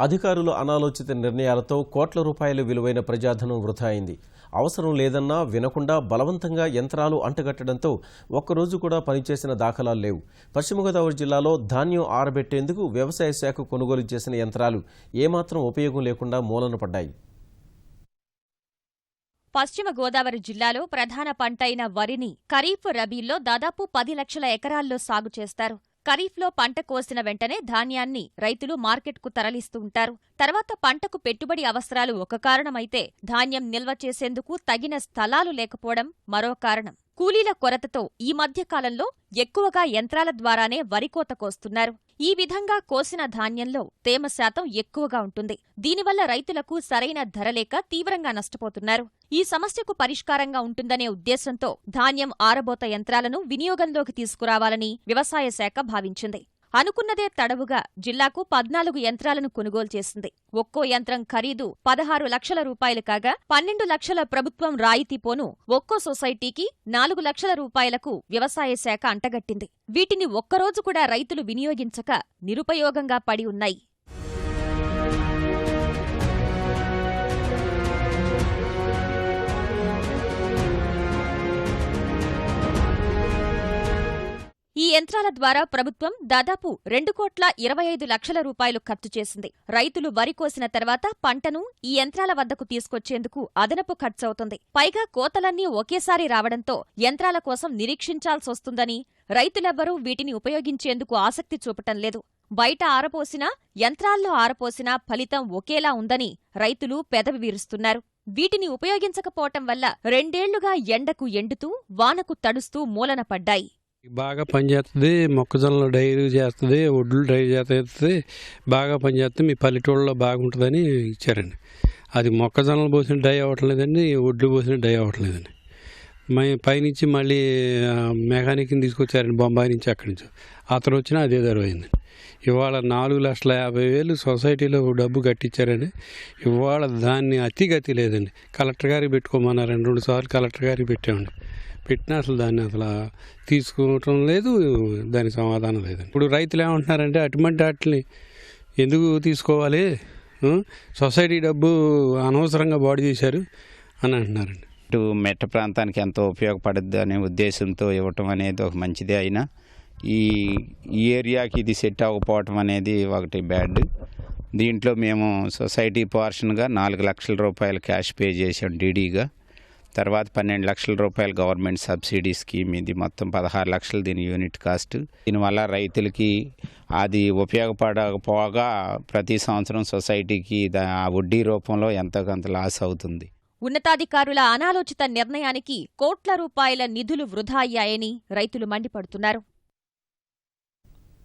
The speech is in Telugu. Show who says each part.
Speaker 1: అధికారుల అనాలోచిత నిర్ణయాలతో కోట్ల రూపాయల విలువైన ప్రజాధనం వృధా అయింది. అవసరం లేదన్నా వినకుండా బలవంతంగా యంత్రాలు అంటగట్టడంతో ఒక్కరోజు కూడా పనిచేసిన దాఖలాలు లేవు. పశ్చిమ గోదావరి జిల్లాలో ధాన్యం ఆరబెట్టేందుకు వ్యవసాయ శాఖ కొనుగోలు చేసిన యంత్రాలు ఏమాత్రం ఉపయోగం లేకుండా మూలన పడ్డాయి.
Speaker 2: పశ్చిమ గోదావరి జిల్లాలో ప్రధాన పంట అయిన వరిని ఖరీఫ్, రబీల్లో దాదాపు 10 లక్షల ఎకరాల్లో సాగు చేస్తారు. ఖరీఫ్లో పంట కోసిన వెంటనే ధాన్యాన్ని రైతులు మార్కెట్కు తరలిస్తూ ఉంటారు. తర్వాత పంటకు పెట్టుబడి అవసరాలు ఒక కారణమైతే ధాన్యం నిల్వ చేసేందుకు తగిన స్థలాలు లేకపోవడం మరో కారణం. కూలీల కొరతతో ఈ మధ్యకాలంలో ఎక్కువగా యంత్రాల ద్వారానే వరి కోత కోస్తున్నారు. ఈ విధంగా కోసిన ధాన్యంలో తేమ శాతం ఎక్కువగా ఉంటుంది. దీనివల్ల రైతులకు సరైన ధర లేక తీవ్రంగా నష్టపోతున్నారు. ఈ సమస్యకు పరిష్కారంగా ఉంటుందనే ఉద్దేశంతో ధాన్యం ఆరబోత యంత్రాలను వినియోగంలోకి తీసుకురావాలని వ్యవసాయ శాఖ భావించింది. అనుకున్నదే తడవుగా జిల్లాకు 14 యంత్రాలను కొనుగోలు చేసింది. ఒక్కో యంత్రం ఖరీదు 16 లక్షల రూపాయలు కాగా 12 లక్షల ప్రభుత్వం రాయితీ పోను ఒక్కో సొసైటీకి 4 లక్షల రూపాయలకు వ్యవసాయ శాఖ అంటగట్టింది. వీటిని ఒక్కరోజు కూడా రైతులు వినియోగించక నిరుపయోగంగా పడి ఉన్నాయి. ఈ యంత్రాల ద్వారా ప్రభుత్వం దాదాపు 2,25 లక్షల రూపాయలు ఖర్చు చేసింది. రైతులు వరి కోసిన తర్వాత పంటను ఈ యంత్రాల వద్దకు తీసుకొచ్చేందుకు అదనపు ఖర్చవుతుంది. పైగా కోతలన్నీ ఒకేసారి రావడంతో యంత్రాల కోసం నిరీక్షించాల్సొస్తుందని రైతులెవ్వరూ వీటిని ఉపయోగించేందుకు ఆసక్తి చూపటం లేదు. బయట ఆరపోసినా యంత్రాల్లో ఆరపోసినా ఫలితం ఒకేలా ఉందని రైతులు పెదవి విరుస్తున్నారు. వీటిని ఉపయోగించకపోవటం వల్ల 2 ఏళ్లుగా ఎండకు ఎండుతూ వానకు తడుస్తూ మూలన పడ్డాయి.
Speaker 3: బాగా పనిచేస్తుంది, మొక్కజొన్నలు డైరీ చేస్తుంది, ఒడ్లు డైరీ చేస్తుంది, బాగా పనిచేస్తుంది, మీ పల్లెటూళ్ళలో బాగుంటుందని ఇచ్చారండి. అది మొక్కజొన్నలు పోసిన డై అవ్వట్లేదండి, ఒడ్లు పోసిన డై అవ్వట్లేదండి. పైనుంచి మళ్ళీ మెకానిక్ని తీసుకొచ్చారండి బొంబాయి నుంచి, అక్కడి నుంచి అతను వచ్చినా అదే ధర అయింది. ఇవాళ 4,50,000 సొసైటీలో డబ్బు కట్టించారండి. ఇవాళ దాన్ని అతిగతి లేదండి. కలెక్టర్ గారికి పెట్టుకోమన్నారండి, 2 సార్లు కలెక్టర్ గారికి పెట్టామండి. పెట్టినా అసలు దాన్ని అసలు తీసుకోవటం లేదు, దానికి సమాధానం లేదండి. ఇప్పుడు రైతులు ఏమంటున్నారంటే అటువంటి వాటిని ఎందుకు తీసుకోవాలి, సొసైటీ డబ్బు అనవసరంగా బాడీ చేశారు అని అంటున్నారండి.
Speaker 4: ఇటు మెట్ట ప్రాంతానికి ఎంతో ఉపయోగపడుద్ది అనే ఉద్దేశంతో ఇవ్వటం అనేది ఒక మంచిదే. అయినా ఈ ఏరియాకి ఇది సెట్ అవ్వకపోవటం అనేది ఒకటి బ్యాడ్. దీంట్లో మేము సొసైటీ పోర్షన్గా 4 లక్షల రూపాయలు క్యాష్ పే చేసాం డీడీగా. తర్వాత 12 లక్షల రూపాయలు గవర్నమెంట్ సబ్సిడీ స్కీమ్, ఇది మొత్తం 16 లక్షలు దీని యూనిట్ కాస్ట్. దీనివల్ల రైతులకి అది ఉపయోగపడకపోగా ప్రతి సంవత్సరం సొసైటీకి వడ్డీ రూపంలో ఎంతో కొంత లాస్ అవుతుంది.
Speaker 2: ఉన్నతాధికారుల అనాలోచిత నిర్ణయానికి కోట్ల రూపాయల నిధులు వృధా అయ్యాయని రైతులు మండిపడుతున్నారు.